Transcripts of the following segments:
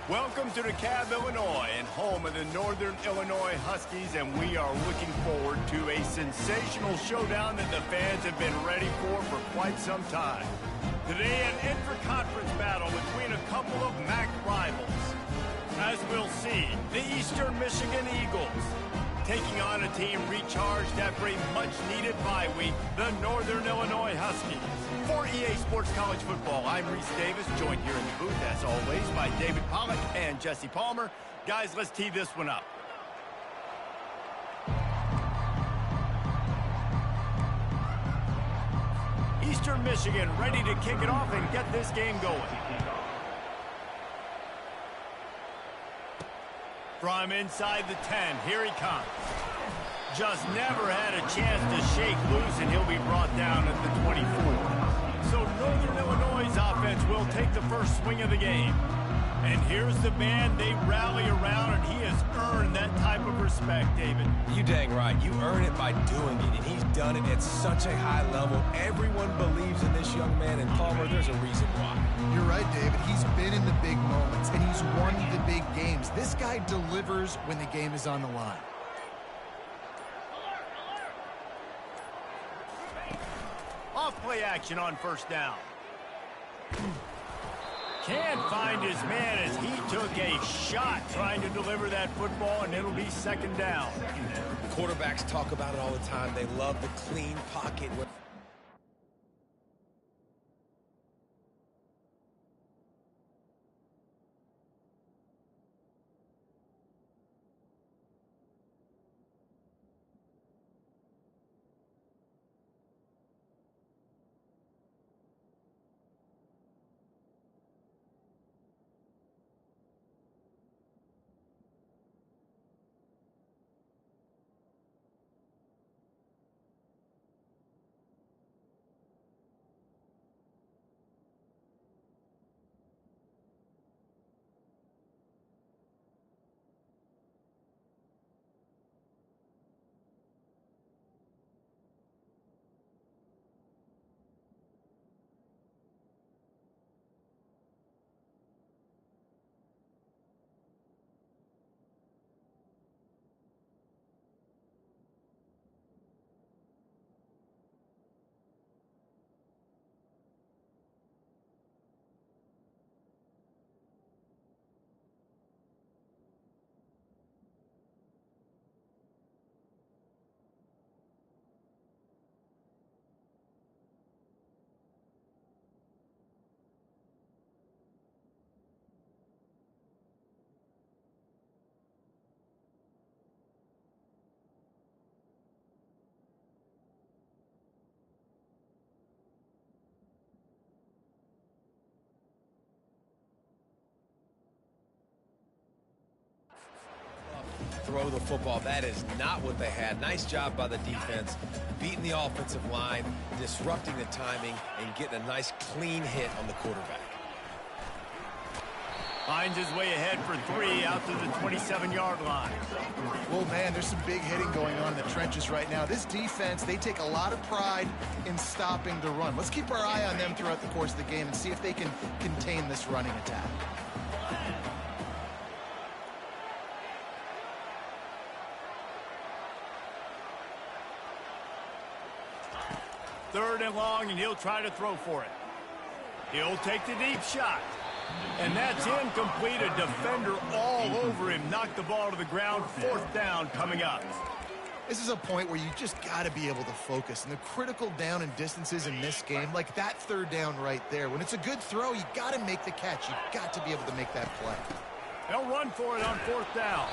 Welcome to DeKalb, Illinois, and home of the Northern Illinois Huskies, and we are looking forward to a sensational showdown that the fans have been ready for quite some time. Today, an intra-conference battle between a couple of MAC rivals. As we'll see, the Eastern Michigan Eagles taking on a team recharged after a much-needed bye week, the Northern Illinois Huskies. For EA Sports College Football, I'm Reese Davis, joined here in the booth, as always, by David Pollack and Jesse Palmer. Guys, let's tee this one up. Eastern Michigan ready to kick it off and get this game going. From inside the 10, here he comes. Just never had a chance to shake loose, and he'll be brought down at the 24. So Northern Illinois' offense will take the first swing of the game. And here's the man they rally around, and he has earned that type of respect, David. You dang right. You earn it by doing it, and he's done it at such a high level. Everyone believes in this young man, and Palmer, there's a reason why. You're right, David. He's been in the big moments, and he's won the big games. This guy delivers when the game is on the line. Off-play action on first down. Can't find his man as he took a shot trying to deliver that football, and it'll be second down. Quarterbacks talk about it all the time. They love the clean pocket. Throw the football. That is not what they had. Nice job by the defense, beating the offensive line, disrupting the timing, and getting a nice clean hit on the quarterback. Finds his way ahead for 3 out to the 27-yard line. Well, man, there's some big hitting going on in the trenches right now. This defense, they take a lot of pride in stopping the run. Let's keep our eye on them throughout the course of the game and see if they can contain this running attack. Third and long, and he'll try to throw for it. He'll take the deep shot. And that's incomplete. A defender all over him. Knocked the ball to the ground. Fourth down coming up. This is a point where you just got to be able to focus. And the critical down and distances in this game, like that third down right there, when it's a good throw, you got to make the catch. You got to be able to make that play. They'll run for it on fourth down.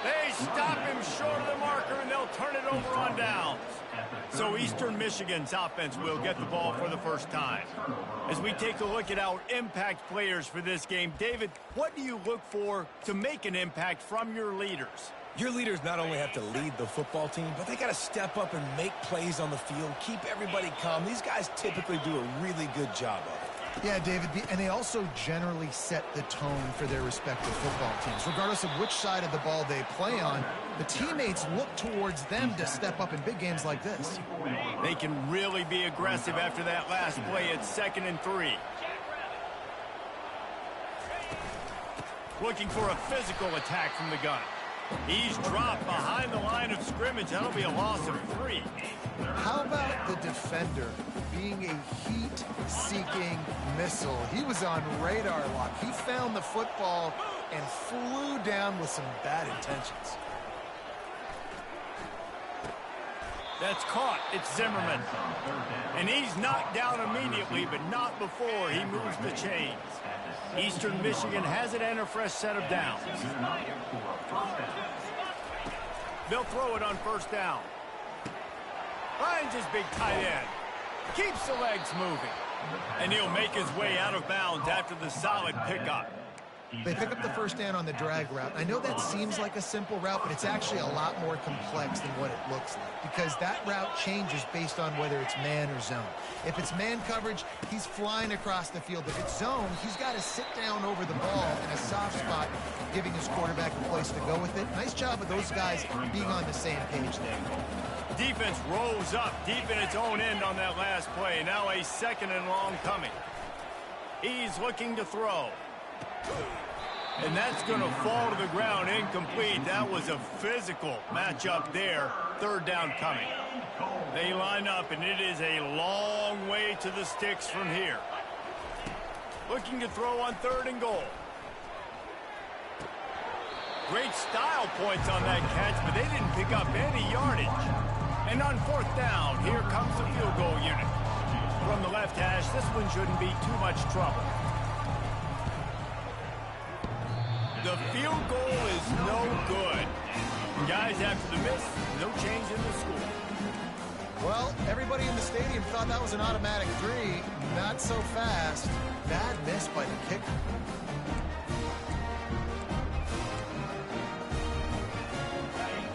They stop him short of the marker, and they'll turn it over on downs. So Eastern Michigan's offense will get the ball for the first time. As we take a look at our impact players for this game, David, what do you look for to make an impact from your leaders? Your leaders not only have to lead the football team, but they got to step up and make plays on the field, keep everybody calm. These guys typically do a really good job of it. Yeah, David, and they also generally set the tone for their respective football teams. Regardless of which side of the ball they play on, the teammates look towards them to step up in big games like this. They can really be aggressive after that last play. It's 2nd and 3. Looking for a physical attack from the gun. He's dropped behind the line of scrimmage. That'll be a loss of 3. How about the defender being a heat-seeking missile? He was on radar lock. He found the football and flew down with some bad intentions. That's caught. It's Zimmerman. And he's knocked down immediately, but not before he moves the chains. Eastern Michigan has it and a fresh set of downs. They'll throw it on first down. Finds his big tight end. Keeps the legs moving. And he'll make his way out of bounds after the solid pickup. They pick up the first down on the drag route. I know that seems like a simple route, but it's actually a lot more complex than what it looks like, because that route changes based on whether it's man or zone. If it's man coverage, he's flying across the field. If it's zone, he's got to sit down over the ball in a soft spot, giving his quarterback a place to go with it. Nice job of those guys being on the same page there. Defense rolls up deep in its own end on that last play. Now a 2nd and long coming. He's looking to throw. And that's going to fall to the ground incomplete. That was a physical matchup there. 3rd down coming. They line up, and it is a long way to the sticks from here. Looking to throw on 3rd and goal. Great style points on that catch, but they didn't pick up any yardage. And on 4th down, here comes the field goal unit. From the left hash, this one shouldn't be too much trouble. The field goal is no good. Guys, after the miss, no change in the score. Well, everybody in the stadium thought that was an automatic 3. Not so fast. Bad miss by the kicker.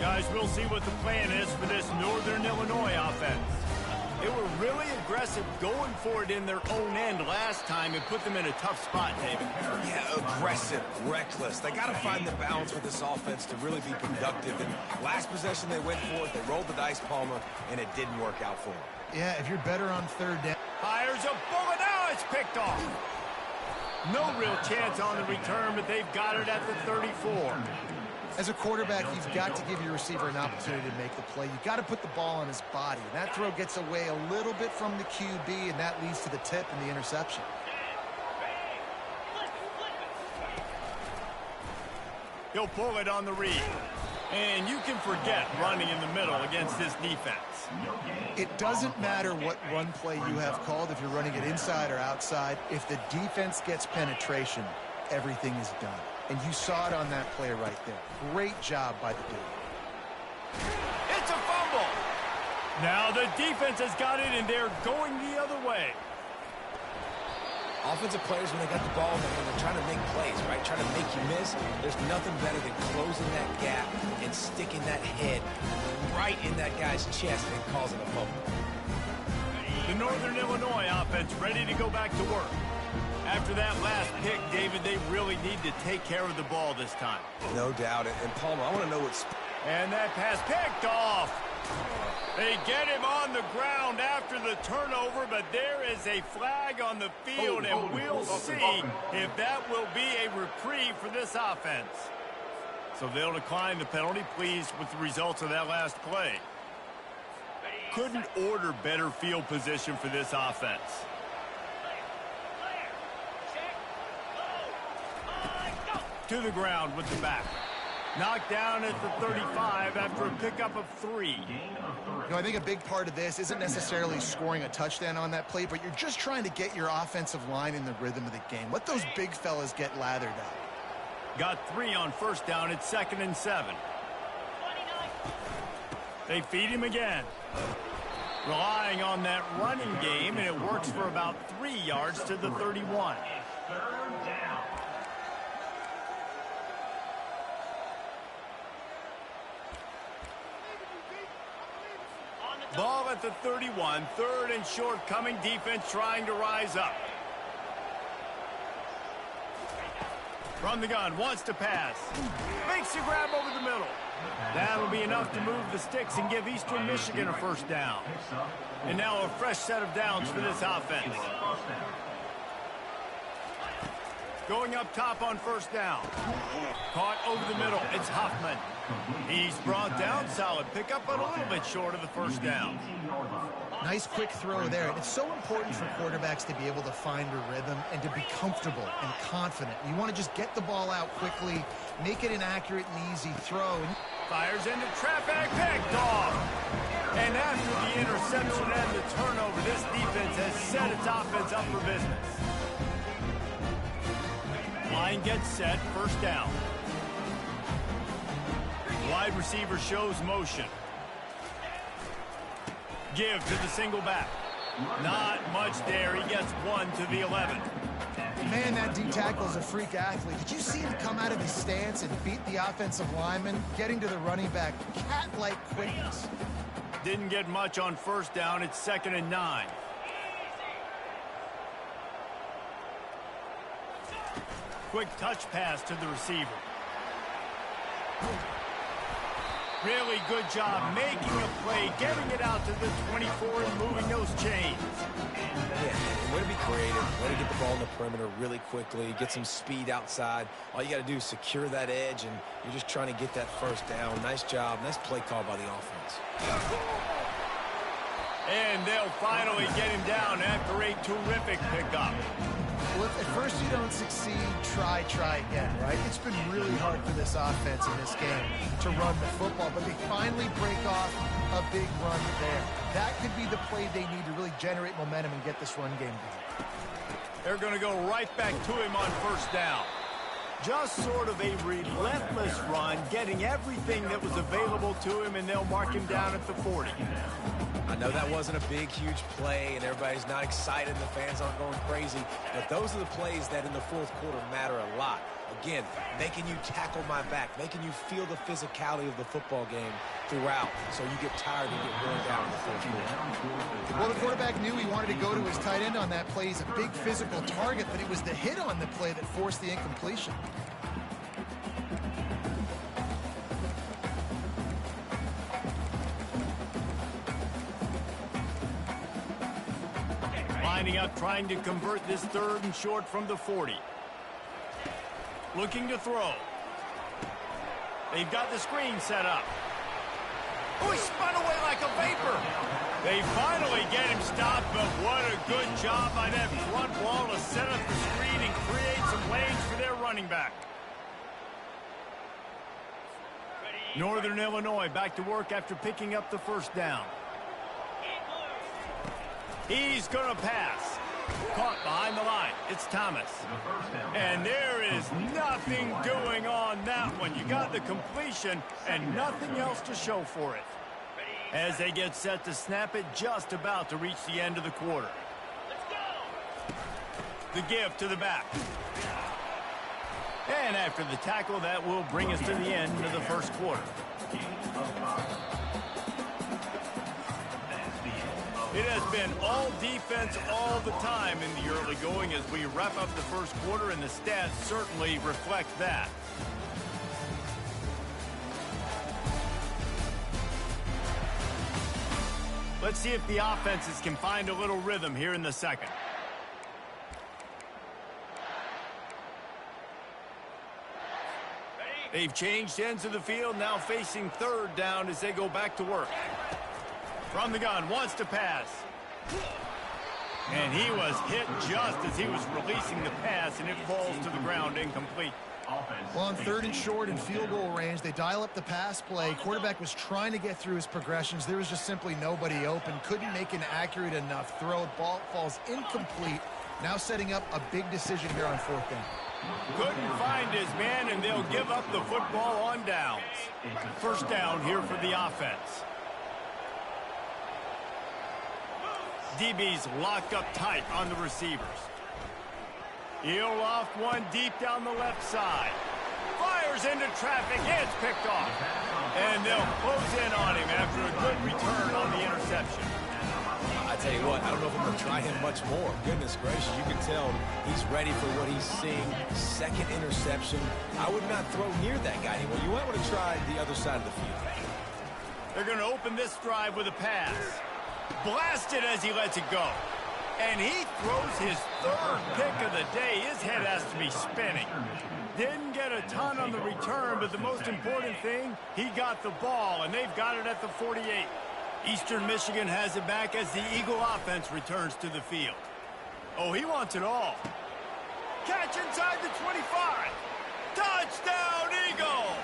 Guys, we'll see what the plan is for this Northern Illinois offense. They were really aggressive going for it in their own end last time and put them in a tough spot, David. Yeah, aggressive, reckless. They got to find the balance with this offense to really be productive. And last possession they went for it, they rolled the dice, Palmer, and it didn't work out for them. Yeah, if you're better on 3rd down. Fires a bullet. Now it's picked off. No real chance on the return, but they've got it at the 34. As a quarterback, you've got to give your receiver an opportunity to make the play. You've got to put the ball on his body. And that throw gets away a little bit from the QB, and that leads to the tip and the interception. He'll pull it on the read. And you can forget running in the middle against this defense. It doesn't matter what run play you have called, if you're running it inside or outside. If the defense gets penetration, everything is done. And you saw it on that play right there. Great job by the dude. It's a fumble. Now the defense has got it, and they're going the other way. Offensive players, when they got the ball in their hand, they're trying to make plays, right? Trying to make you miss. There's nothing better than closing that gap and sticking that head right in that guy's chest and causing a fumble. The Northern Illinois offense ready to go back to work. After that last pick, David, they really need to take care of the ball this time. No doubt. And Palmer, I want to know what's... And that pass picked off. They get him on the ground after the turnover, but there is a flag on the field, and we'll see if that will be a reprieve for this offense. So they'll decline the penalty, pleased with the results of that last play. Couldn't order better field position for this offense. To the ground with the back. Knocked down at the 35 after a pickup of 3. You know, I think a big part of this isn't necessarily scoring a touchdown on that play, but you're just trying to get your offensive line in the rhythm of the game. Let those big fellas get lathered up. Got 3 on first down at 2nd and 7. They feed him again. Relying on that running game, and it works for about 3 yards to the 31. Ball at the 31, 3rd and short coming, defense trying to rise up. From the gun, wants to pass. Makes a grab over the middle. That'll be enough to move the sticks and give Eastern Michigan a first down. And now a fresh set of downs for this offense. Going up top on first down. Caught over the middle. It's Huffman. He's brought down. Solid pickup, but a little bit short of the first down. Nice quick throw there. It's so important for quarterbacks to be able to find a rhythm and to be comfortable and confident. You want to just get the ball out quickly, make it an accurate and easy throw. Fires into traffic, picked off. And after the interception and the turnover, this defense has set its offense up for business. Line gets set, first down. Wide receiver shows motion. Give to the single back. Not much there. He gets one to the 11. Man, that D tackle is a freak athlete. Did you see him come out of his stance and beat the offensive lineman, getting to the running back? Cat-like quickness. Didn't get much on first down. It's 2nd and 9. Quick touch pass to the receiver. Really good job making a play, getting it out to the 24 and moving those chains. Yeah, way to be creative, way to get the ball in the perimeter really quickly, get some speed outside. All you got to do is secure that edge, and you're just trying to get that first down. Nice job, nice play call by the offense. And they'll finally get him down after a terrific pickup. Well, if at first you don't succeed, try again, right? It's been really hard for this offense in this game to run the football, but they finally break off a big run there. That could be the play they need to really generate momentum and get this run game going. They're going to go right back to him on first down. Just sort of a relentless run, getting everything that was available to him, and they'll mark him down at the 40. I know that wasn't a big, huge play, and everybody's not excited, and the fans aren't going crazy, but those are the plays that in the fourth quarter matter a lot. Again, making you tackle my back, making you feel the physicality of the football game throughout, so you get tired and get worn down in the fourth quarter. Well, the quarterback knew he wanted to go to his tight end on that play. He's a big physical target, but it was the hit on the play that forced the incompletion. Lining up, trying to convert this 3rd and short from the 40. Looking to throw. They've got the screen set up. Oh, he spun away like a vapor. They finally get him stopped, but what a good job by that front wall to set up the screen and create some lanes for their running back. Northern Illinois back to work after picking up the first down. He's going to pass. Caught behind the line. It's Thomas. And there is nothing doing on that one. You got the completion and nothing else to show for it. As they get set to snap it, just about to reach the end of the quarter. The give to the back. And after the tackle, that will bring us to the end of the first quarter. It has been all defense all the time in the early going as we wrap up the first quarter, and the stats certainly reflect that. Let's see if the offenses can find a little rhythm here in the second. They've changed ends of the field, now facing 3rd down as they go back to work. From the gun, wants to pass. And he was hit just as he was releasing the pass, and it falls to the ground incomplete. Well, on 3rd and short and field goal range, they dial up the pass play. Quarterback was trying to get through his progressions. There was just simply nobody open. Couldn't make an accurate enough throw. Ball falls incomplete. Now setting up a big decision here on 4th down. Couldn't find his man, and they'll give up the football on downs. First down here for the offense. DB's locked up tight on the receivers. He'll loft one deep down the left side. Fires into traffic. It's picked off. And they'll close in on him after a good return on the interception. I tell you what, I don't know if I'm going to try him much more. Goodness gracious, you can tell he's ready for what he's seeing. 2nd interception. I would not throw near that guy anymore. You might want to try the other side of the field. They're going to open this drive with a pass. Blasted as he lets it go. And he throws his third pick of the day. His head has to be spinning. Didn't get a ton on the return, but the most important thing, he got the ball, and they've got it at the 48. Eastern Michigan has it back as the Eagle offense returns to the field. Oh, he wants it all. Catch inside the 25. Touchdown, Eagles!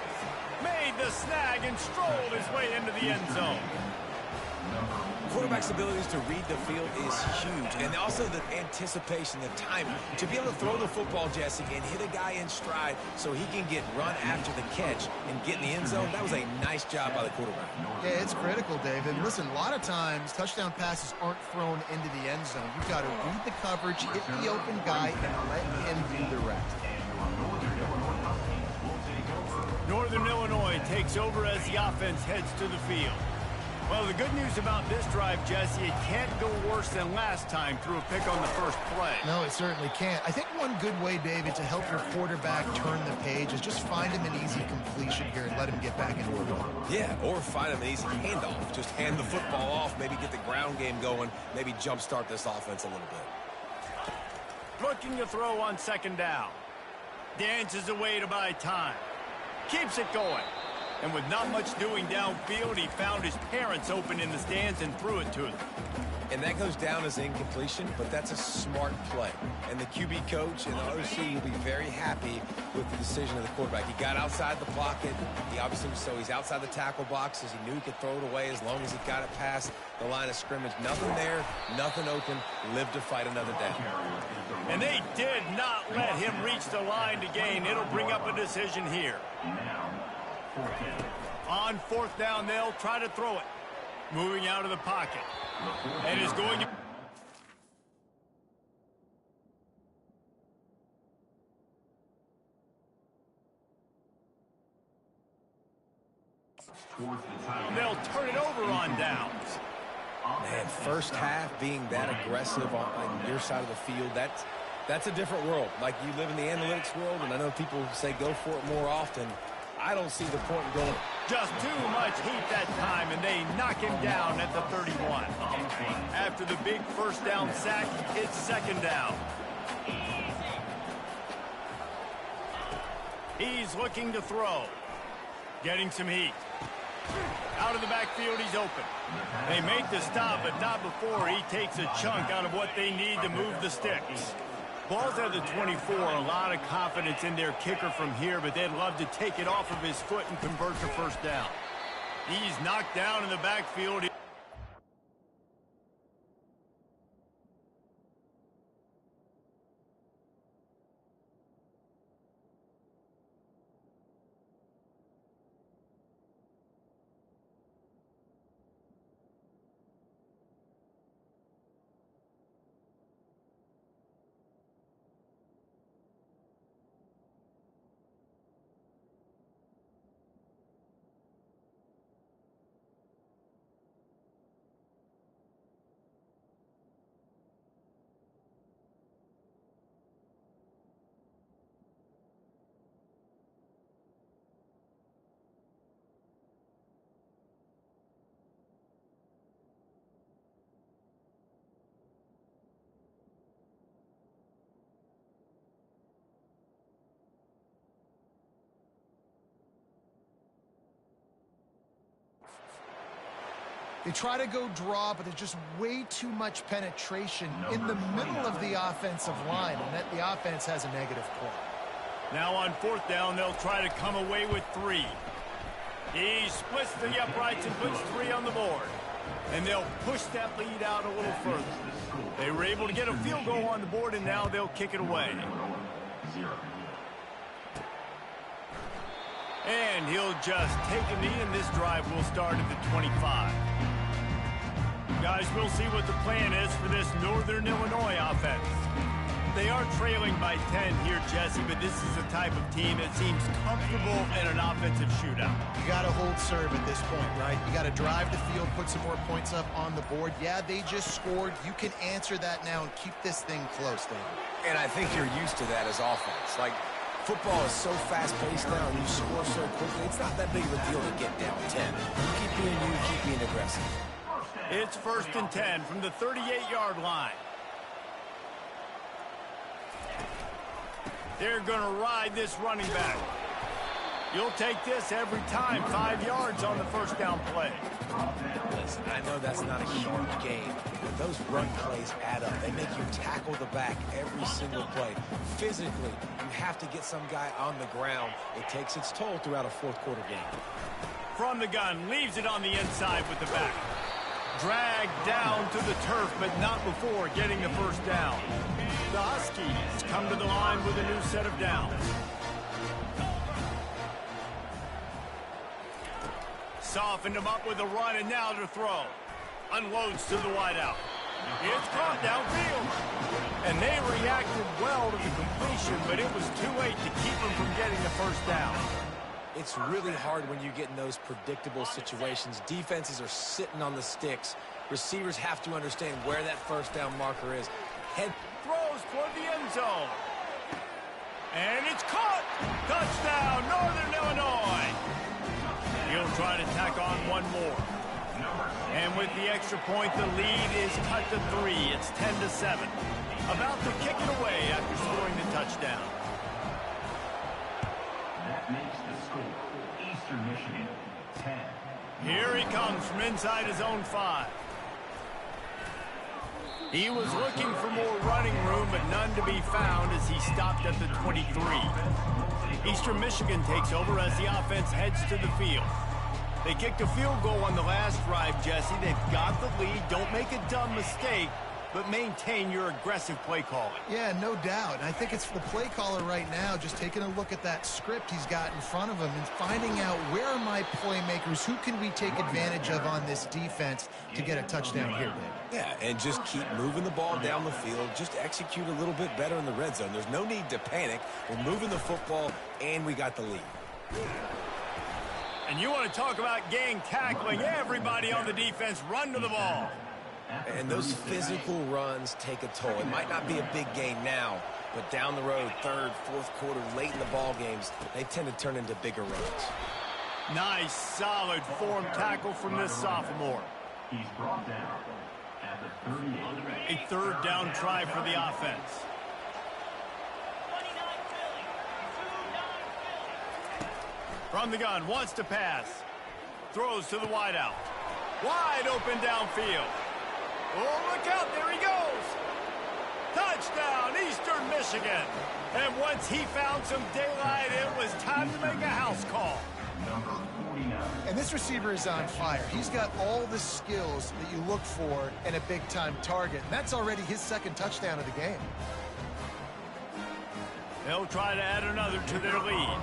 Made the snag and strolled his way into the end zone. Quarterback's abilities to read the field is huge, and also the anticipation, the timing. To be able to throw the football, Jesse, and hit a guy in stride so he can get run after the catch and get in the end zone, that was a nice job by the quarterback. Yeah, it's critical, David. Listen, a lot of times, touchdown passes aren't thrown into the end zone. You've got to read the coverage, hit the open guy, and let him do the rest. Northern Illinois takes over as the offense heads to the field. Well, the good news about this drive, Jesse, it can't go worse than last time through a pick on the first play. No, it certainly can't. I think one good way, David, to help your quarterback turn the page is just find him an easy completion here and let him get back into a run. Yeah, or find him an easy handoff. Just hand the football off, maybe get the ground game going, maybe jumpstart this offense a little bit. Looking to throw on second down. Dances away to buy time. Keeps it going. And with not much doing downfield, he found his parents open in the stands and threw it to them. And that goes down as incompletion, but that's a smart play. And the QB coach and the OC will be very happy with the decision of the quarterback. He got outside the pocket. He obviously, so he's outside the tackle boxes. He knew he could throw it away as long as he got it past the line of scrimmage. Nothing there, nothing open. Live to fight another down. And they did not let him reach the line to gain. It'll bring up a decision here. On fourth down, they'll try to throw it. Moving out of the pocket. And is going to... They'll turn it over on downs. Man, first half being that aggressive on your side of the field, that's a different world. Like, you live in the analytics world, and I know people say go for it more often. I don't see the point in going. Just too much heat that time, and they knock him down at the 31. After the big first down sack, it's second down. He's looking to throw. Getting some heat. Out of the backfield, he's open. They make the stop, but not before he takes a chunk out of what they need to move the sticks. Ball's at the 24, a lot of confidence in their kicker from here, but they'd love to take it off of his foot and convert to first down. He's knocked down in the backfield. They try to go draw, but there's just way too much penetration in the middle of the offensive line, and that the offense has a negative play. Now on fourth down, they'll try to come away with 3. He splits the uprights and puts 3 on the board. And they'll push that lead out a little further. They were able to get a field goal on the board, and now they'll kick it away. And he'll just take a knee, and this drive will start at the 25. Guys, we'll see what the plan is for this Northern Illinois offense. They are trailing by 10 here, Jesse, but this is the type of team that seems comfortable in an offensive shootout. You got to hold serve at this point, right? You got to drive the field, put some more points up on the board. Yeah, they just scored. You can answer that now and keep this thing close, David. And I think you're used to that as offense. Like, football is so fast-paced now, and you score so quickly, it's not that big of a deal to get down 10. You keep being aggressive. It's first and 10 from the 38-yard line. They're going to ride this running back. You'll take this every time. 5 yards on the first down play. Listen, I know that's not a huge game, but those run plays add up. They make you tackle the back every single play. Physically, you have to get some guy on the ground. It takes its toll throughout a fourth-quarter game. From the gun, leaves it on the inside with the back. Dragged down to the turf, but not before getting the first down. The Huskies come to the line with a new set of downs. Softened him up with a run, and now to throw. Unloads to the wideout. It's caught downfield. And they reacted well to the completion, but it was too late to keep him from getting the first down. It's really hard when you get in those predictable situations. Defenses are sitting on the sticks. Receivers have to understand where that first down marker is. Head throws toward the end zone. And it's caught. Touchdown, Northern Illinois. He'll try to tack on one more. And with the extra point, the lead is cut to 3. It's 10-7. About to kick it away after scoring the touchdown. That makes the score Eastern Michigan 10. Here he comes from inside his own 5. He was looking for more running room, but none to be found as he stopped at the 23. Eastern Michigan takes over as the offense heads to the field. They kicked a field goal on the last drive, Jesse. They've got the lead. Don't make a dumb mistake, but maintain your aggressive play calling. Yeah, no doubt. And I think it's the play caller right now just taking a look at that script he's got in front of him and finding out where are my playmakers, who can we take advantage of on this defense to get a touchdown here, Dave. Yeah, and just keep moving the ball down the field. Just execute a little bit better in the red zone. There's no need to panic. We're moving the football, and we got the lead. And you want to talk about gang tackling. Everybody on the defense run to the ball. And those physical runs take a toll. It might not be a big game now, but down the road, third, fourth quarter, late in the ball games, they tend to turn into bigger runs. Nice, solid form tackle from this sophomore. He's brought down at the 38. A third down try for the offense. From the gun, wants to pass. Throws to the wideout. Wide open downfield. Oh, look out, there he goes. Touchdown, Eastern Michigan. And once he found some daylight, it was time to make a house call. Number 49. And this receiver is on fire. He's got all the skills that you look for in a big-time target. And that's already his second touchdown of the game. They'll try to add another to their lead.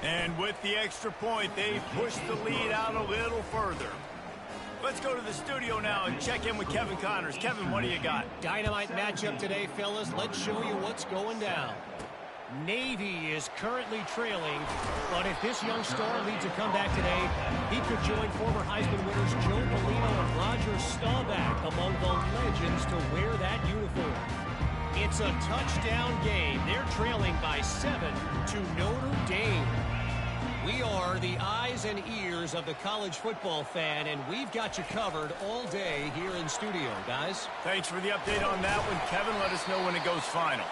And with the extra point, they push the lead out a little further. Let's go to the studio now and check in with Kevin Connors. Kevin, what do you got? Dynamite matchup today, fellas. Let's show you what's going down. Navy is currently trailing, but if this young star leads a comeback today, he could join former Heisman winners Joe Polino and Roger Staubach among the legends to wear that uniform. It's a touchdown game. They're trailing by 7 to Notre Dame. We are the eyes and ears of the college football fan, and we've got you covered all day here in studio, guys. Thanks for the update on that one, Kevin. Let us know when it goes final.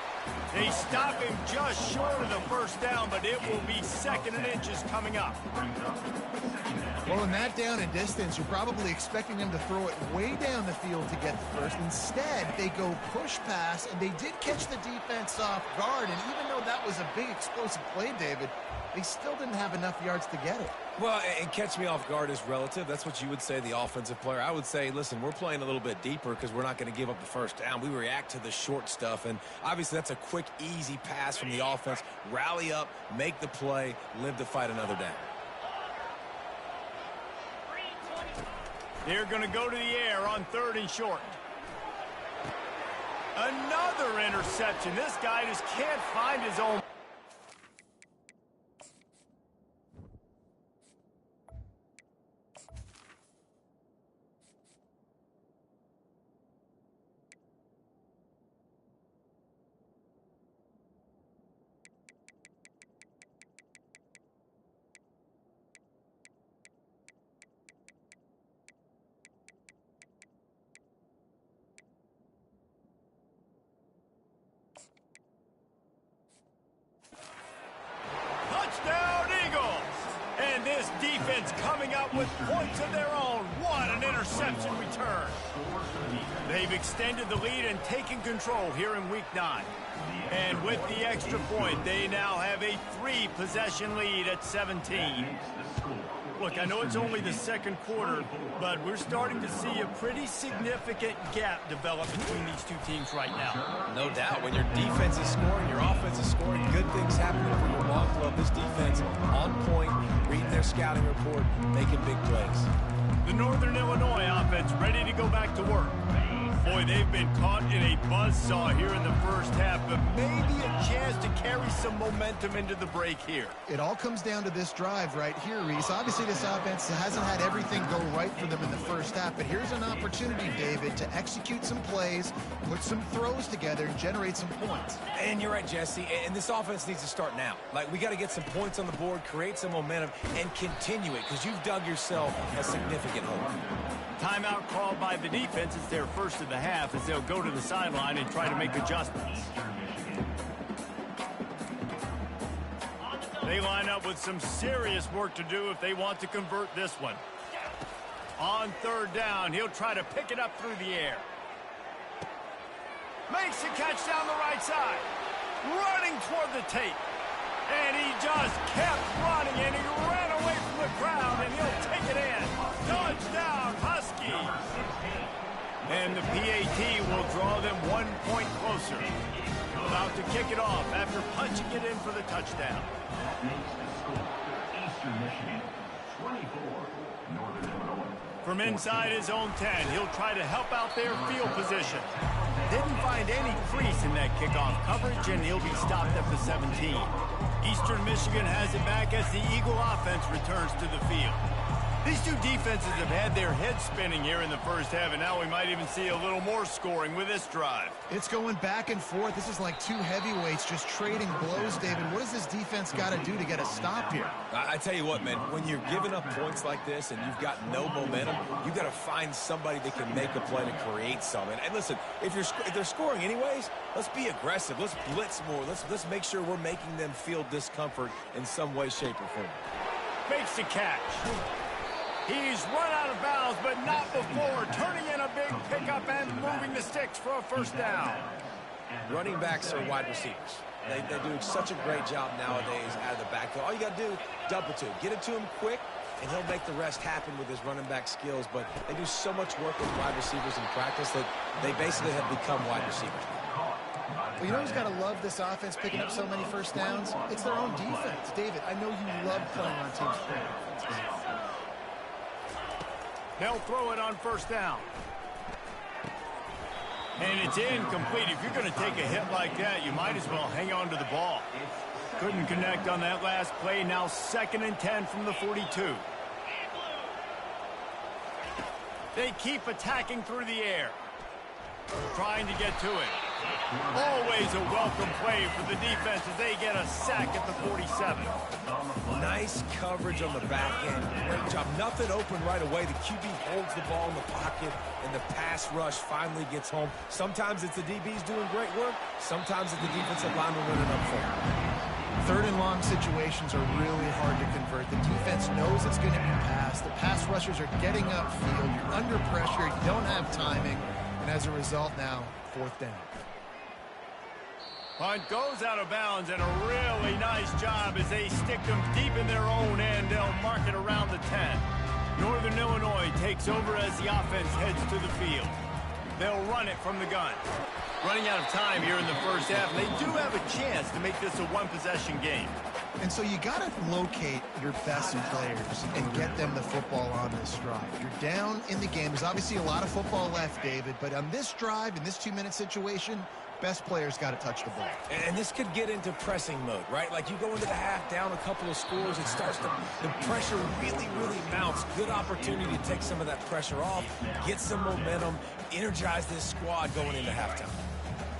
They stop him just short of the first down, but it will be second and inches coming up. Well, in that down and distance, you're probably expecting them to throw it way down the field to get the first. Instead, they go push pass, and they did catch the defense off guard. And even though that was a big explosive play, David, they still didn't have enough yards to get it. Well, and catch me off guard is relative. That's what you would say, the offensive player. I would say, listen, we're playing a little bit deeper because we're not going to give up the first down. We react to the short stuff, and obviously that's a quick, easy pass from the offense. Rally up, make the play, live to fight another down. They're going to go to the air on third and short. Another interception. This guy just can't find his own. defense coming up with points of their own. What an interception return. They've extended the lead and taken control here in Week 9. And with the extra point, they now have a 3-possession lead at 17. Look, I know it's only the second quarter, but we're starting to see a pretty significant gap develop between these two teams right now. No doubt. When your defense is scoring, your offense is scoring, good things happening for your ball club. This defense on point, reading their scouting report, making big plays. The Northern Illinois offense ready to go back to work. Boy, they've been caught in a buzzsaw here in the first half, but maybe a chance to carry some momentum into the break here. It all comes down to this drive right here, Reese. Obviously, this offense hasn't had everything go right for them in the first half, but here's an opportunity, David, to execute some plays, put some throws together, and generate some points. And you're right, Jesse, and this offense needs to start now. Like, we got to get some points on the board, create some momentum, and continue it, because you've dug yourself a significant hole. Timeout called by the defense. It's their first of the half as they'll go to the sideline and try to make adjustments. They line up with some serious work to do if they want to convert this one. On third down, he'll try to pick it up through the air. Makes the catch down the right side. Running toward the tape. And he just kept running, and he ran away from the crowd, and he'll take it in. Touchdown, Huskies. And the PAT will draw them 1 point closer. About to kick it off after punching it in for the touchdown. Makes the score. Eastern Michigan, 24, Northern Illinois. From inside his own 10, he'll try to help out their field position. Didn't find any crease in that kickoff coverage, and he'll be stopped at the 17. Eastern Michigan has it back as the Eagle offense returns to the field. These two defenses have had their heads spinning here in the first half, and now we might even see a little more scoring with this drive. It's going back and forth. This is like two heavyweights just trading blows, David. What does this defense got to do to get a stop here? I tell you what, man, when you're giving up points like this and you've got no momentum, you got to find somebody that can make a play to create something. And listen, if they're scoring anyways, let's be aggressive. Let's blitz more. Let's make sure we're making them feel discomfort in some way, shape, or form. Makes the catch. He's run out of bounds, but not before. Turning in a big pickup and moving the sticks for a first down. Running backs are wide receivers. They do such a great job nowadays out of the backfield. All you got to do, dump it to him. Get it to him quick, and he'll make the rest happen with his running back skills. But they do so much work with wide receivers in practice that they basically have become wide receivers. Well, you know who's got to love this offense picking up so many first downs? It's their own defense. David, I know you love playing on teams. They'll throw it on first down. And it's incomplete. If you're going to take a hit like that, you might as well hang on to the ball. Couldn't connect on that last play. Now 2nd and 10 from the 42. They keep attacking through the air. Trying to get to it. Always a welcome play for the defense as they get a sack at the 47. Nice coverage on the back end. Great job. Nothing open right away. The QB holds the ball in the pocket, and the pass rush finally gets home. Sometimes it's the DBs doing great work. Sometimes it's the defensive lineman running up front. 3rd and long situations are really hard to convert. The defense knows it's going to be passed. The pass rushers are getting upfield. You're under pressure. You don't have timing. And as a result now, 4th down. Punt goes out of bounds, and a really nice job as they stick them deep in their own end. They'll mark it around the 10. Northern Illinois takes over as the offense heads to the field. They'll run it from the gun. Running out of time here in the first half, and they do have a chance to make this a one-possession game. And so you got to locate your best players and get them the football on this drive. You're down in the game. There's obviously a lot of football left, David, but on this drive, in this 2-minute situation, best players got to touch the ball. And this could get into pressing mode, right? Like you go into the half down a couple of scores, it starts to, the pressure really mounts. Good opportunity to take some of that pressure off, get some momentum, energize this squad going into halftime.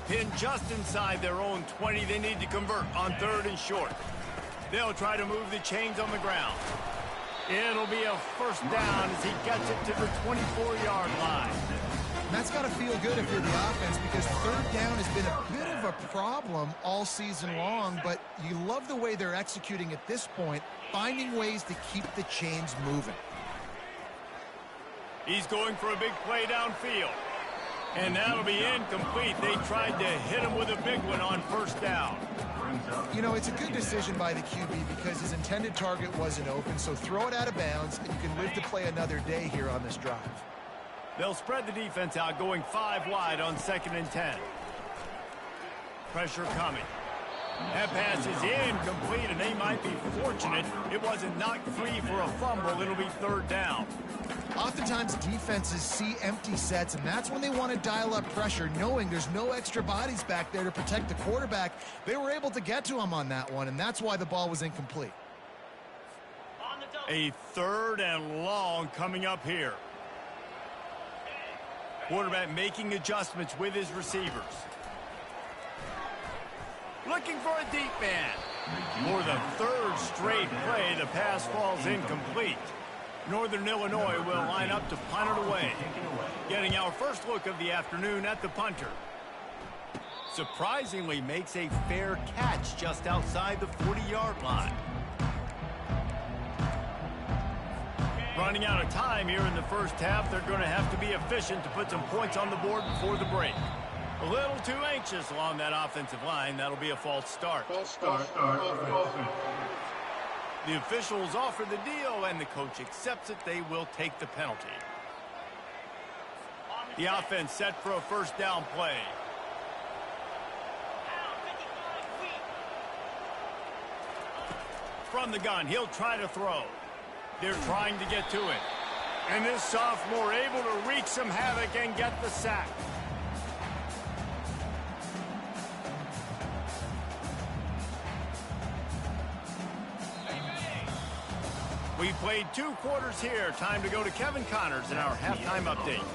Pinned just inside their own 20, they need to convert on 3rd and short. They'll try to move the chains on the ground. It'll be a first down as he gets it to the 24-yard line. And that's got to feel good if you're the offense, because third down has been a bit of a problem all season long, but you love the way they're executing at this point, finding ways to keep the chains moving. He's going for a big play downfield. And that'll be incomplete. They tried to hit him with a big one on first down. You know, it's a good decision by the QB because his intended target wasn't open, so throw it out of bounds, and you can live to play another day here on this drive. They'll spread the defense out, going 5 wide on 2nd and 10. Pressure coming. That pass is incomplete, and they might be fortunate it wasn't knocked free for a fumble. It'll be 3rd down. Oftentimes, defenses see empty sets, and that's when they want to dial up pressure, knowing there's no extra bodies back there to protect the quarterback. They were able to get to him on that one, and that's why the ball was incomplete. A 3rd and long coming up here. Quarterback making adjustments with his receivers. Looking for a deep man. For the 3rd straight play, the pass falls incomplete. Northern Illinois will line up to punt it away. Getting our first look of the afternoon at the punter. Surprisingly makes a fair catch just outside the 40-yard line. Running out of time here in the first half, they're going to have to be efficient to put some points on the board before the break. A little too anxious along that offensive line. That'll be a false start. The officials offer the deal, and the coach accepts it. They will take the penalty. The offense set for a first down play. From the gun, he'll try to throw. They're trying to get to it. And this sophomore able to wreak some havoc and get the sack. We played 2 quarters here. Time to go to Kevin Connors in our halftime update.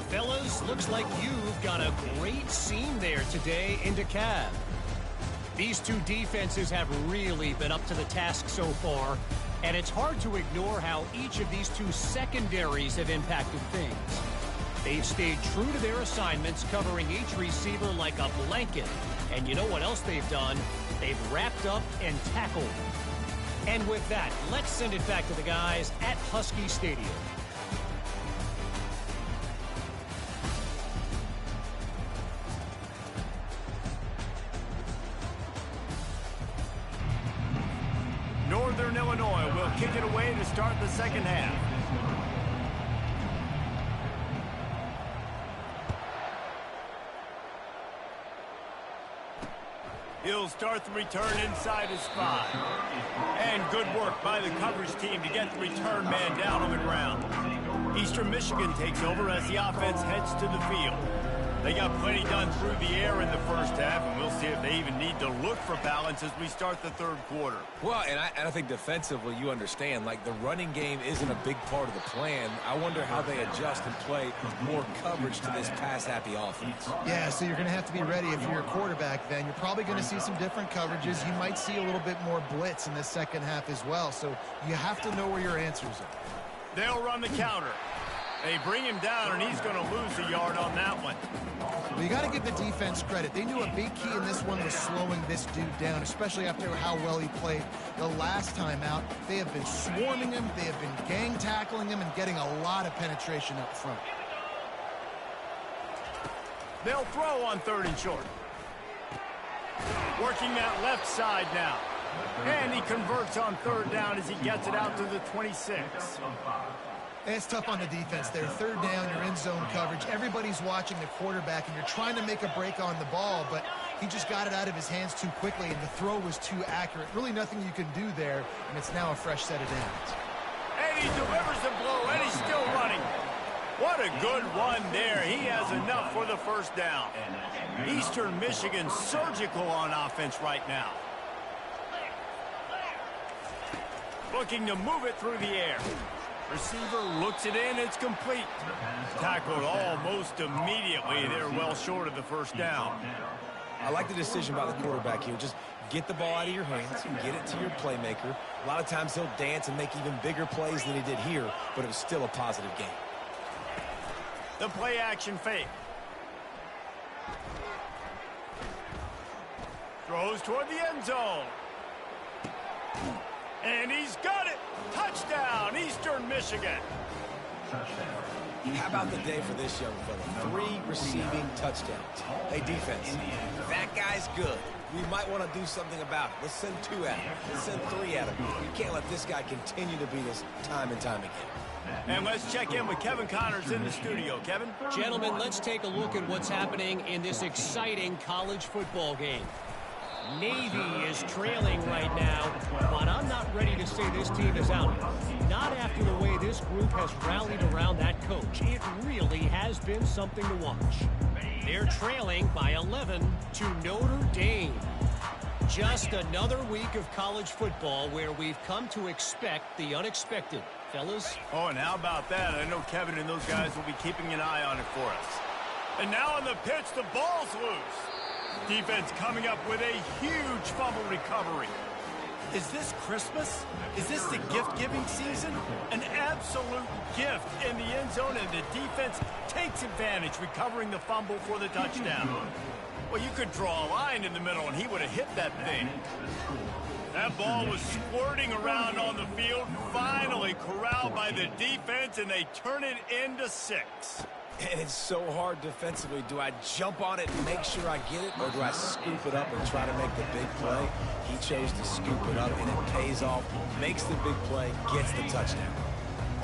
Fellas, looks like you've got a great scene there today in DeKalb. These two defenses have really been up to the task so far, and it's hard to ignore how each of these two secondaries have impacted things. They've stayed true to their assignments, covering each receiver like a blanket. And you know what else they've done? They've wrapped up and tackled. And with that, let's send it back to the guys at Husky Stadium. Northern Illinois will kick it away to start the second half. He'll start the return inside his 5. And good work by the coverage team to get the return man down on the ground. Eastern Michigan takes over as the offense heads to the field. They got plenty done through the air in the first half, and we'll see if they even need to look for balance as we start the 3rd quarter. Well, and I think defensively, you understand, like the running game isn't a big part of the plan. I wonder how they adjust and play more coverage to this pass-happy offense. Yeah, so you're going to have to be ready if you're a quarterback then. You're probably going to see some different coverages. You might see a little bit more blitz in the second half as well, so you have to know where your answers are. They'll run the counter. They bring him down, and he's going to lose a yard on that one. Well, you got to give the defense credit. They knew a big key in this one was slowing this dude down, especially after how well he played the last time out. They have been swarming him. They have been gang tackling him and getting a lot of penetration up front. They'll throw on 3rd and short. Working that left side now. And he converts on 3rd down as he gets it out to the 26. It's tough on the defense there. 3rd down, you're in zone coverage. Everybody's watching the quarterback, and you're trying to make a break on the ball, but he just got it out of his hands too quickly, and the throw was too accurate. Really nothing you can do there, and it's now a fresh set of downs. And he delivers the blow, and he's still running. What a good run there. He has enough for the first down. Eastern Michigan surgical on offense right now. Looking to move it through the air. Receiver looks it in. It's complete. Tackled almost immediately. They're well short of the first down. I like the decision by the quarterback here. Just Get the ball out of your hands, get it to your playmaker. A lot of times he'll dance and make even bigger plays than he did here, but it was still a positive game. The play action fake. Throws toward the end zone. And he's got it. Touchdown, Eastern Michigan. How about the day for this young fella? 3 receiving touchdowns. Hey, defense, that guy's good. We might want to do something about it. Let's send 2 at him. Let's send 3 at him. We can't let this guy continue to beat us time and time again. And let's check in with Kevin Connors in the studio. Kevin? Gentlemen, let's take a look at what's happening in this exciting college football game. Navy is trailing right now, but I'm not ready to say this team is out. Not after the way this group has rallied around that coach. It really has been something to watch. They're trailing by 11 to Notre Dame. Just another week of college football where we've come to expect the unexpected. Fellas? Oh, and how about that? I know Kevin and those guys will be keeping an eye on it for us. And now on the pitch, the ball's loose. Defense coming up with a huge fumble recovery. Is this Christmas? Is this the gift-giving season? An absolute gift in the end zone, and the defense takes advantage, recovering the fumble for the touchdown. Well, you could draw a line in the middle, and he would have hit that thing. That ball was squirting around on the field, finally corralled by the defense, and they turn it into 6. And it's so hard defensively. Do I jump on it and make sure I get it, or do I scoop it up and try to make the big play? He chose to scoop it up, and it pays off, makes the big play, gets the touchdown.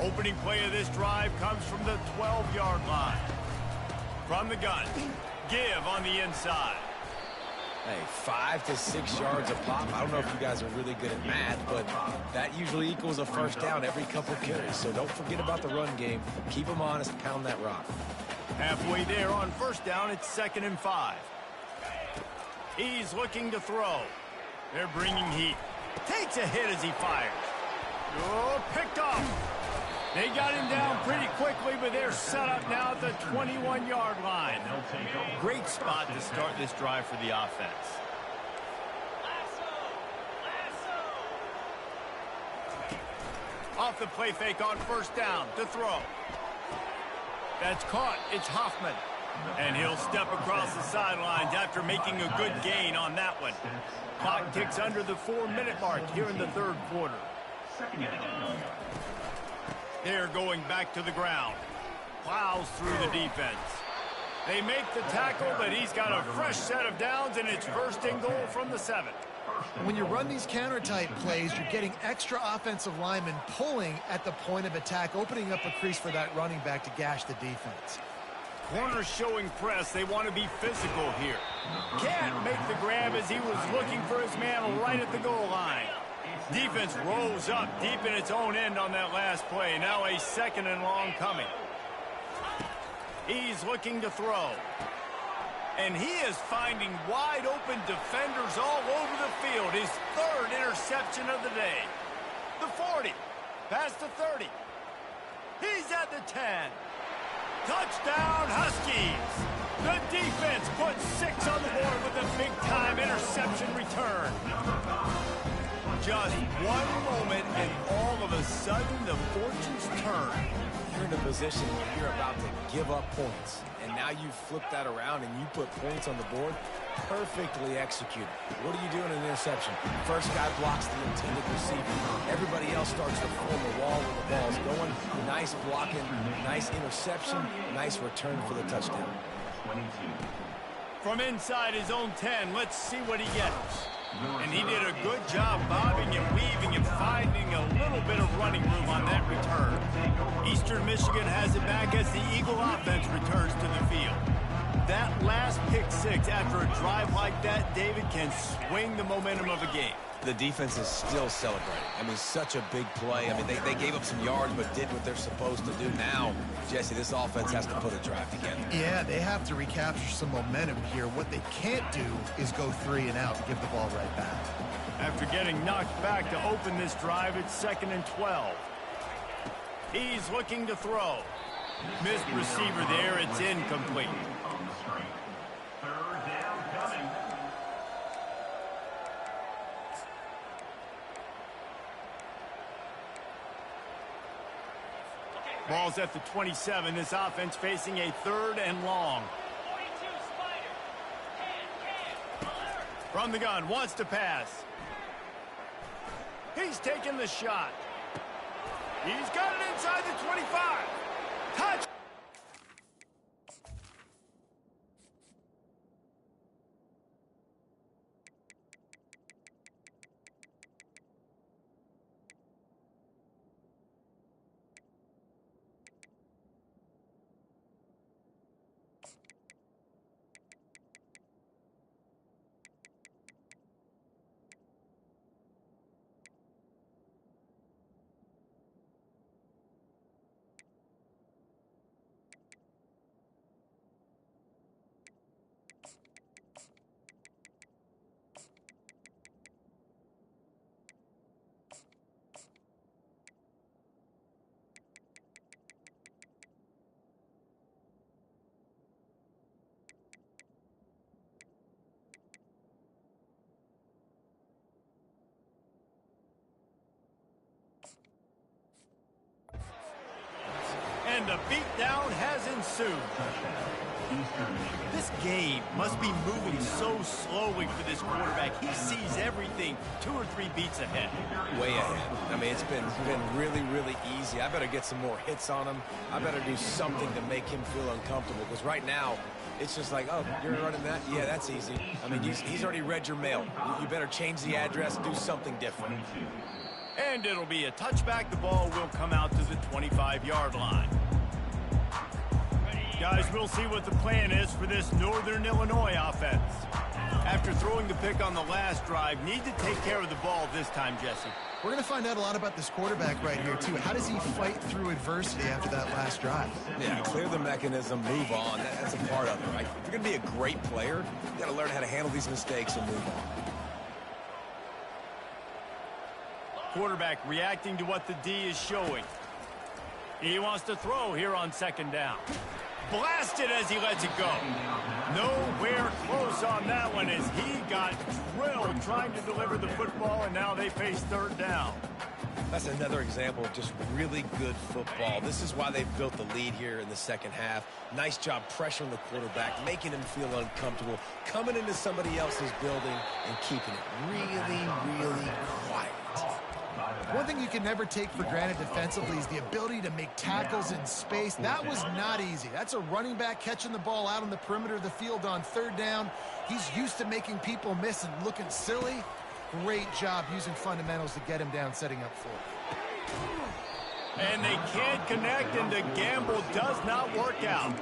Opening play of this drive comes from the 12-yard line. From the gun, give on the inside. Hey, 5 to 6 yards a pop. I don't know if you guys are really good at math, but that usually equals a first down every couple carries. So don't forget about the run game. Keep them honest, pound that rock. Halfway there on first down, it's 2nd and 5. He's looking to throw. They're bringing heat. Takes a hit as he fires. Oh, picked off. They got him down pretty quickly, but they're set up now at the 21-yard line. Great spot to start this drive for the offense. Off the play fake on first down to throw. That's caught. It's Hoffman. And he'll step across the sidelines after making a good gain on that one. Clock ticks under the 4-minute mark here in the 3rd quarter. They're going back to the ground. Plows through the defense. They make the tackle, but he's got a fresh set of downs, and it's 1st and goal from the 7. When you run these counter-type plays, you're getting extra offensive linemen pulling at the point of attack, opening up a crease for that running back to gash the defense. Corners showing press. They want to be physical here. Can't make the grab as he was looking for his man right at the goal line. Defense rolls up deep in its own end on that last play. Now a 2nd and long coming. He's looking to throw. And he is finding wide open defenders all over the field. His 3rd interception of the day. The 40. Past the 30. He's at the 10. Touchdown, Huskies. The defense puts 6 on the board with a big-time interception return. Just one moment, and all of a sudden, the fortunes turn. You're in a position where you're about to give up points, and now you flip that around and you put points on the board. Perfectly executed. What do you do in an interception? First guy blocks the intended receiver. Everybody else starts to form a wall where the ball's going. Nice blocking, nice interception, nice return for the touchdown. From inside his own 10, let's see what he gets. And he did a good job bobbing and weaving and finding a little bit of running room on that return. Eastern Michigan has it back as the Eagle offense returns to the field. That last pick 6 after a drive like that, David, can swing the momentum of a game. The defense is still celebrating. I mean, such a big play. I mean, they gave up some yards but did what they're supposed to do. Now, Jesse, this offense has to put a drive together. Yeah, they have to recapture some momentum here. What they can't do is go 3 and out and give the ball right back. After getting knocked back to open this drive, it's 2nd and 12. He's looking to throw. Missed receiver there. It's incomplete. Ball's at the 27. This offense facing a 3rd and long. From the gun, wants to pass. He's taking the shot. He's got it inside the 25. Touch. And a beatdown has ensued. This game must be moving so slowly for this quarterback. He sees everything 2 or 3 beats ahead. Way ahead. I mean, it's been really, really easy. I better get some more hits on him. I better do something to make him feel uncomfortable, because right now, it's just like, oh, you're running that? Yeah, that's easy. I mean, he's already read your mail. You better change the address, do something different. And it'll be a touchback. The ball will come out to the 25-yard line. Guys, we'll see what the plan is for this Northern Illinois offense. After throwing the pick on the last drive, need to take care of the ball this time, Jesse. We're going to find out a lot about this quarterback right here, too. How does he fight through adversity after that last drive? Yeah, clear the mechanism, move on. That's a part of it, right? If you're going to be a great player, you got to learn how to handle these mistakes and move on. Quarterback reacting to what the D is showing. He wants to throw here on 2nd down. Blasted as he lets it go. Nowhere close on that one as he got drilled trying to deliver the football, and now they face 3rd down. That's another example of just really good football. This is why they've built the lead here in the 2nd half. Nice job pressuring the quarterback, making him feel uncomfortable, coming into somebody else's building and keeping it really, really quiet. One thing you can never take for granted defensively is the ability to make tackles in space. That was not easy. That's a running back catching the ball out on the perimeter of the field on 3rd down. He's used to making people miss and looking silly. Great job using fundamentals to get him down, setting up for it. And they can't connect, and the gamble does not work out.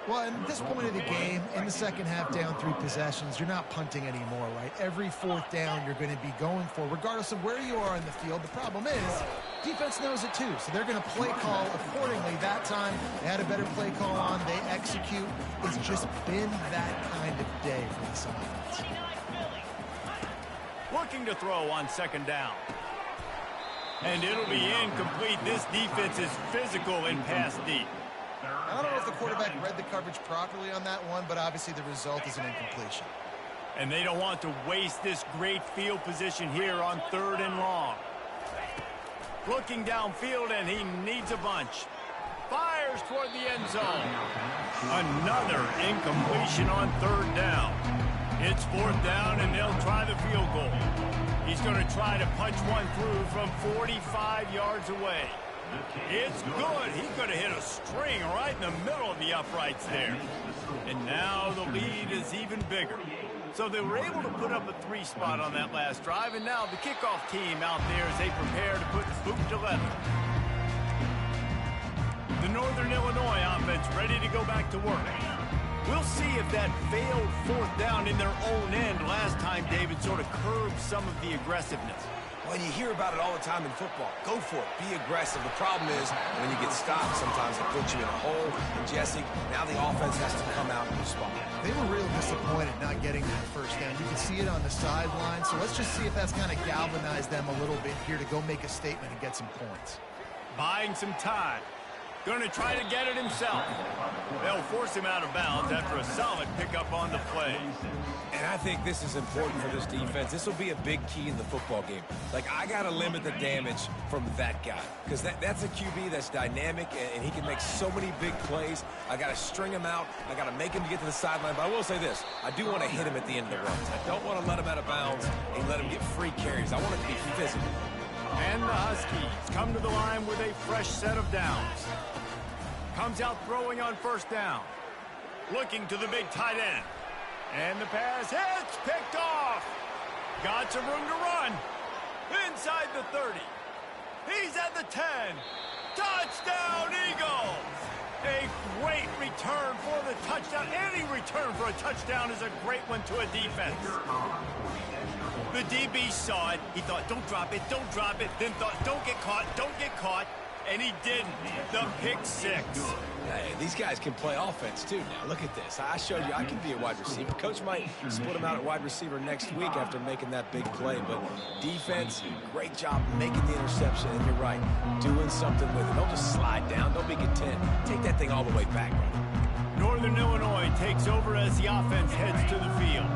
Well, at this point of the game, in the 2nd half, down 3 possessions, you're not punting anymore, right? Every 4th down you're going to be going for, regardless of where you are in the field. The problem is, defense knows it too, so they're going to play call accordingly. That time, they had a better play call on. They execute. It's just been that kind of day for this offense. Looking to throw on 2nd down. And it'll be incomplete. This defense is physical in pass deep. I don't know if the quarterback read the coverage properly on that one, but obviously the result is an incompletion. And they don't want to waste this great field position here on 3rd and long. Looking downfield, and he needs a bunch. Fires toward the end zone. Another incompletion on 3rd down. It's 4th down, and they'll try the field goal. He's going to try to punch one through from 45 yards away. It's good. He could have hit a string right in the middle of the uprights there. And now the lead is even bigger. So they were able to put up a 3 spot on that last drive, and now the kickoff team out there as they prepare to put boot to leather. The Northern Illinois offense ready to go back to work. We'll see if that failed 4th down in their own end last time, David, sort of curbed some of the aggressiveness. Well, you hear about it all the time in football. Go for it. Be aggressive. The problem is when you get stopped, sometimes it puts you in a hole. And, Jesse, now the offense has to come out and respond. They were real disappointed not getting that 1st down. You can see it on the sideline. So let's just see if that's kind of galvanized them a little bit here to go make a statement and get some points. Buying some time. Going to try to get it himself. They'll force him out of bounds after a solid pickup on the play. And I think this is important for this defense. This will be a big key in the football game. Like, I got to limit the damage from that guy because that's a QB that's dynamic, and he can make so many big plays. I got to string him out. I got to make him get to the sideline. But I will say this. I do want to hit him at the end of the runs. I don't want to let him out of bounds and let him get free carries. I want it to be physical. And the Huskies come to the line with a fresh set of downs. Comes out throwing on first down. Looking to the big tight end. And the pass hits, picked off. Got some room to run. Inside the 30. He's at the 10. Touchdown, Eagles! A great return for the touchdown. Any return for a touchdown is a great one to a defense. The DB saw it. He thought, don't drop it, then thought, don't get caught, and he didn't. The pick six. Hey, these guys can play offense, too. Now, look at this. I showed you I can be a wide receiver. Coach might split him out at wide receiver next week after making that big play, but defense, great job making the interception, and you're right, doing something with it. Don't just slide down. Don't be content. Take that thing all the way back. Northern Illinois takes over as the offense heads to the field.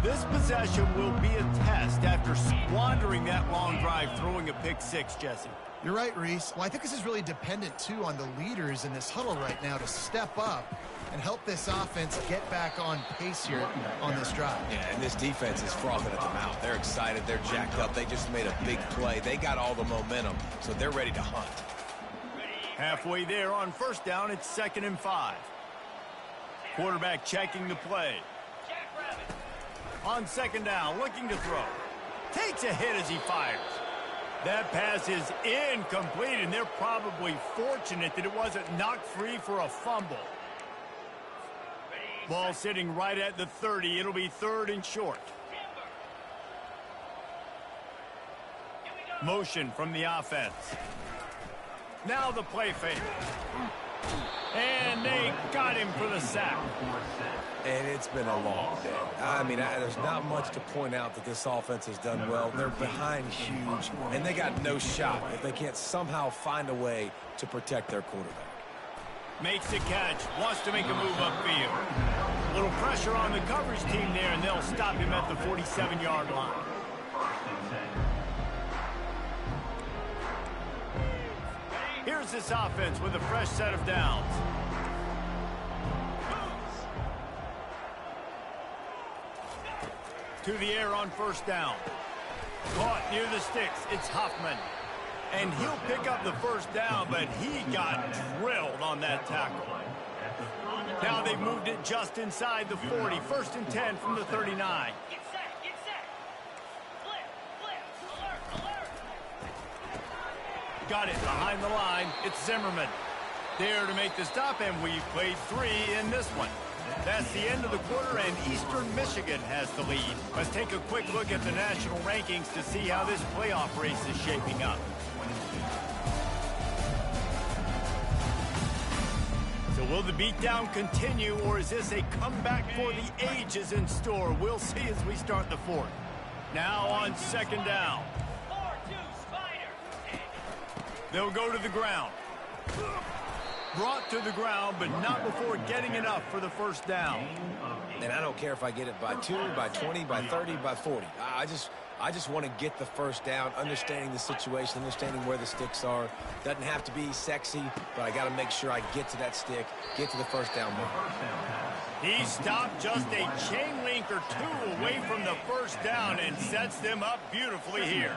This possession will be a test after squandering that long drive throwing a pick six, Jesse. You're right, Reese. Well, I think this is really dependent, too, on the leaders in this huddle right now to step up and help this offense get back on pace here on this drive. Yeah, and this defense is frothing at the mouth. They're excited. They're jacked up. They just made a big play. They got all the momentum, so they're ready to hunt. Halfway there on first down, it's 2nd and 5. Quarterback checking the play. On 2nd down, looking to throw. Takes a hit as he fires. That pass is incomplete, and they're probably fortunate that it wasn't knocked free for a fumble. Ball sitting right at the 30. It'll be 3rd and short. Motion from the offense. Now the play fake. And they got him for the sack. And it's been a long day. I mean, there's not much to point out that this offense has done well. They're behind huge, and they got no shot if they can't somehow find a way to protect their quarterback. Makes the catch, wants to make a move upfield. A little pressure on the coverage team there, and they'll stop him at the 47-yard line. Here's this offense with a fresh set of downs. To the air on first down. Caught near the sticks. It's Hoffman. And he'll pick up the first down, but he got drilled on that tackle. Now they've moved it just inside the 40. 1st and 10 from the 39. Get set. Blitz. Alert. Got it behind the line. It's Zimmerman. There to make the stop, and we've played 3 in this one. That's the end of the quarter, and Eastern Michigan has the lead. Let's take a quick look at the national rankings to see how this playoff race is shaping up. So will the beatdown continue, or is this a comeback for the ages in store? We'll see as we start the 4th. Now on 2nd down. 4-2 Spider. They'll go to the ground. Brought to the ground, but not before getting enough for the first down. And I don't care if I get it by 2, by 20, by 30, by 40. I just want to get the first down, understanding the situation, understanding where the sticks are. Doesn't have to be sexy, but I got to make sure I get to that stick, get to the first down mark. He stopped just a chain link or 2 away from the first down and sets them up beautifully here.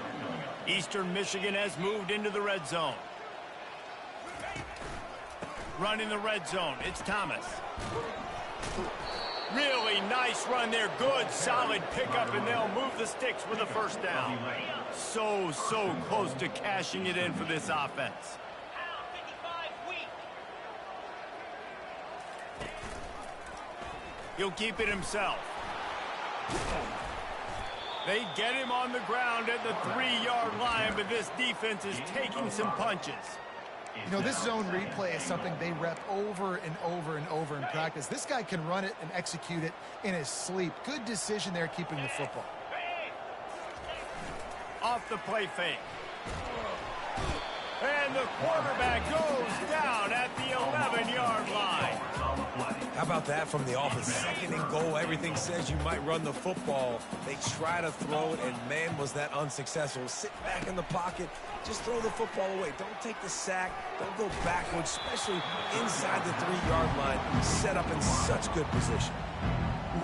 Eastern Michigan has moved into the red zone. Run in the red zone. It's Thomas. Really nice run there. Good, solid pickup, and they'll move the sticks with a first down. So close to cashing it in for this offense. Pound 55 weak. He'll keep it himself. They get him on the ground at the 3-yard line, but this defense is taking some punches. You know, this zone replay is something they rep over and over and over in practice. This guy can run it and execute it in his sleep. Good decision there keeping the football. Off the play fake. And the quarterback goes down at the 11-yard line. How about that from the offense? 2nd and goal. Everything says you might run the football. They try to throw it, and man, was that unsuccessful. Sit back in the pocket. Just throw the football away. Don't take the sack. Don't go backwards, especially inside the 3-yard line. Set up in such good position.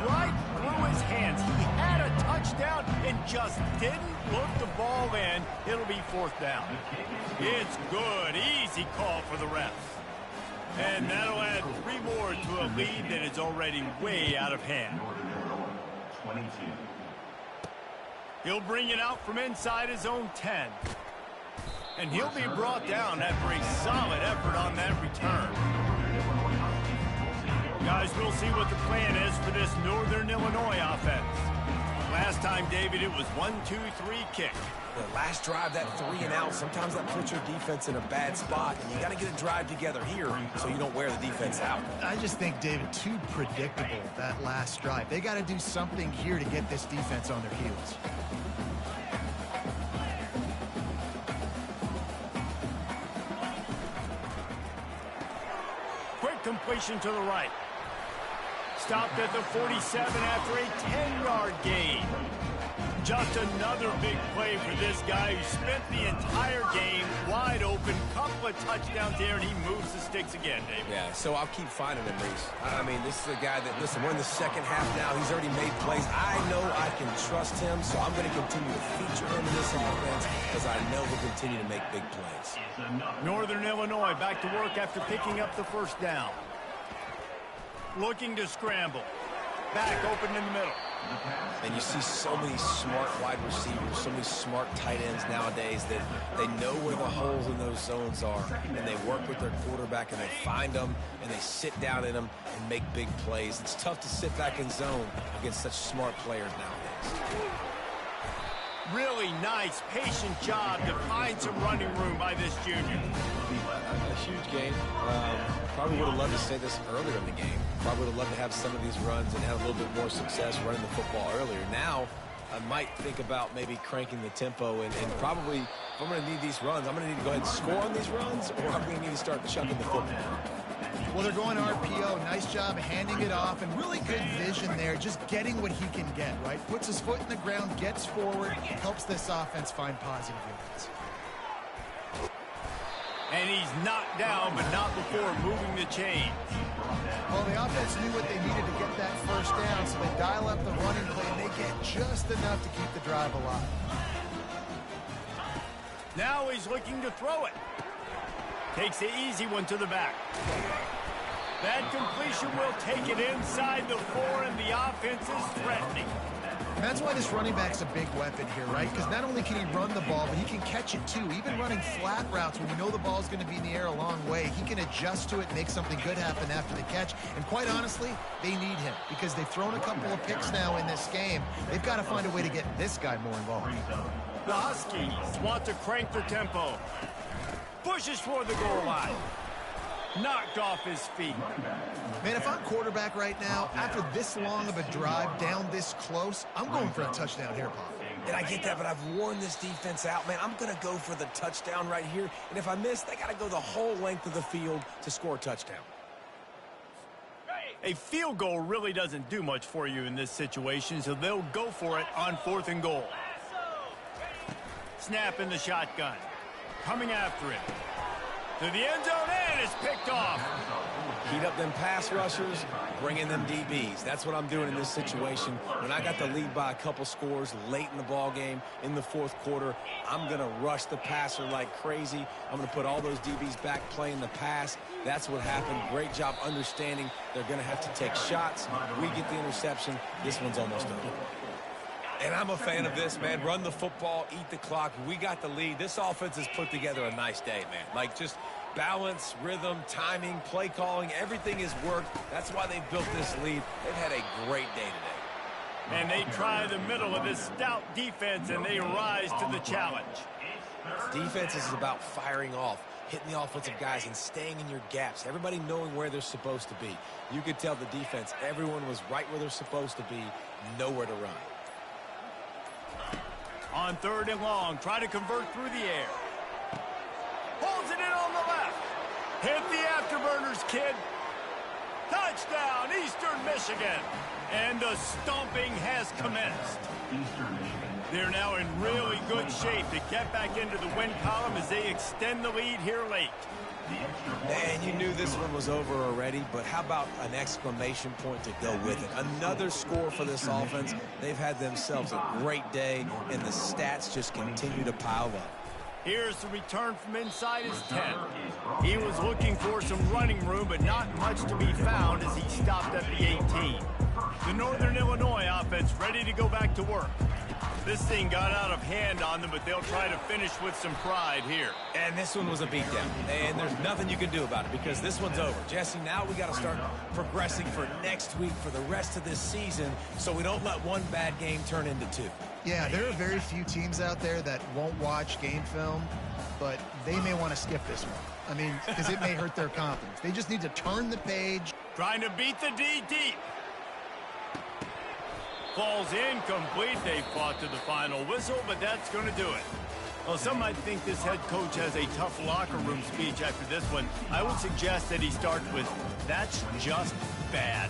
Right through his hands. He had a touchdown and just didn't look the ball in. It'll be 4th down. It's good. Easy call for the refs. And that'll add 3 more to a lead that is already way out of hand. 22. He'll bring it out from inside his own 10. And he'll be brought down after a solid effort on that return. Guys, we'll see what the plan is for this Northern Illinois offense. Last time, David, it was 1-2-3 kick. The last drive, that 3 and out, sometimes that puts your defense in a bad spot, and you got to get a drive together here so you don't wear the defense out. I just think, David, too predictable, that last drive. They got to do something here to get this defense on their heels. Quick completion to the right. Stopped at the 47 after a 10-yard gain. Just another big play for this guy who spent the entire game wide open. Couple of touchdowns there, and he moves the sticks again, David. Yeah, so I'll keep finding him, Reese. I mean, this is a guy that, listen, we're in the 2nd half now. He's already made plays. I know I can trust him, so I'm going to continue to feature him in this offense because I know he'll continue to make big plays. Northern Illinois back to work after picking up the 1st down. Looking to scramble. Back open in the middle. And you see so many smart wide receivers, so many smart tight ends nowadays that they know where the holes in those zones are, and they work with their quarterback, and they find them, and they sit down in them and make big plays. It's tough to sit back in zone against such smart players nowadays. Really nice, patient job to find some running room by this junior. A huge game. Probably would have loved to say this earlier in the game. Probably would have loved to have some of these runs and have a little bit more success running the football earlier. Now, I might think about maybe cranking the tempo and probably, if I'm going to need these runs, I'm going to need to go ahead and score on these runs, or I'm going to need to start chucking the football. Well, they're going RPO. Nice job handing it off, and really good vision there, just getting what he can get, right? Puts his foot in the ground, gets forward, helps this offense find positive units. And he's knocked down, but not before moving the chains. Well, the offense knew what they needed to get that 1st down, so they dial up the running play, and they get just enough to keep the drive alive. Now he's looking to throw it. Takes the easy one to the back. That completion will take it inside the 4, and the offense is threatening. And that's why this running back's a big weapon here, right? Because not only can he run the ball, but he can catch it too. Even running flat routes when you know the ball's going to be in the air a long way, he can adjust to it and make something good happen after the catch. And quite honestly, they need him because they've thrown a couple of picks now in this game. They've got to find a way to get this guy more involved. The Huskies want to crank their tempo. Pushes for the goal line. Knocked off his feet. Man, if I'm quarterback right now, after this long of a drive down this close, I'm going for a touchdown here, Pop. And I get that, but I've worn this defense out, man. I'm going to go for the touchdown right here. And if I miss, they got to go the whole length of the field to score a touchdown. A field goal really doesn't do much for you in this situation, so they'll go for it on 4th and goal. Snap in the shotgun. Coming after it. To the end zone, and it's picked off. Heat up them pass rushers, bring in them DBs. That's what I'm doing in this situation. When I got the lead by a couple scores late in the ball game in the 4th quarter, I'm going to rush the passer like crazy. I'm going to put all those DBs back playing the pass. That's what happened. Great job understanding they're going to have to take shots. We get the interception. This one's almost over. And I'm a fan of this, man. Run the football, eat the clock. We got the lead. This offense has put together a nice day, man. Like, just balance, rhythm, timing, play calling, everything has worked. That's why they've built this lead. They've had a great day today. And they try the middle of this stout defense, and they rise to the challenge. Defense is about firing off, hitting the offensive guys and staying in your gaps. Everybody knowing where they're supposed to be. You could tell the defense, everyone was right where they're supposed to be, nowhere to run. On 3rd and long, try to convert through the air. Pulls it in on the left. Hit the afterburners, kid. Touchdown, Eastern Michigan. And the stomping has commenced. Eastern Michigan. They're now in really good shape to get back into the win column as they extend the lead here late. Man, you knew this one was over already, but how about an exclamation point to go with it? Another score for this offense. They've had themselves a great day, and the stats just continue to pile up. Here's the return from inside his 10. He was looking for some running room, but not much to be found as he stopped at the 18. The Northern Illinois offense ready to go back to work. This thing got out of hand on them, but they'll try to finish with some pride here. And this one was a beatdown, and there's nothing you can do about it because this one's over. Jesse, now we got to start progressing for next week for the rest of this season so we don't let one bad game turn into two. Yeah, there are very few teams out there that won't watch game film, but they may want to skip this one. I mean, because it may hurt their confidence. They just need to turn the page. Trying to beat the D deep. Falls incomplete. They fought to the final whistle, but that's going to do it. Well, some might think this head coach has a tough locker room speech after this one. I would suggest that he starts with, "That's just bad."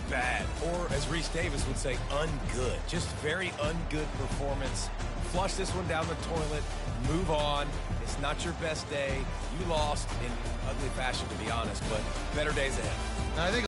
Bad, or as Reese Davis would say, ungood. Just very ungood performance. Flush this one down the toilet, move on. It's not your best day. You lost in ugly fashion, to be honest, but better days ahead. I think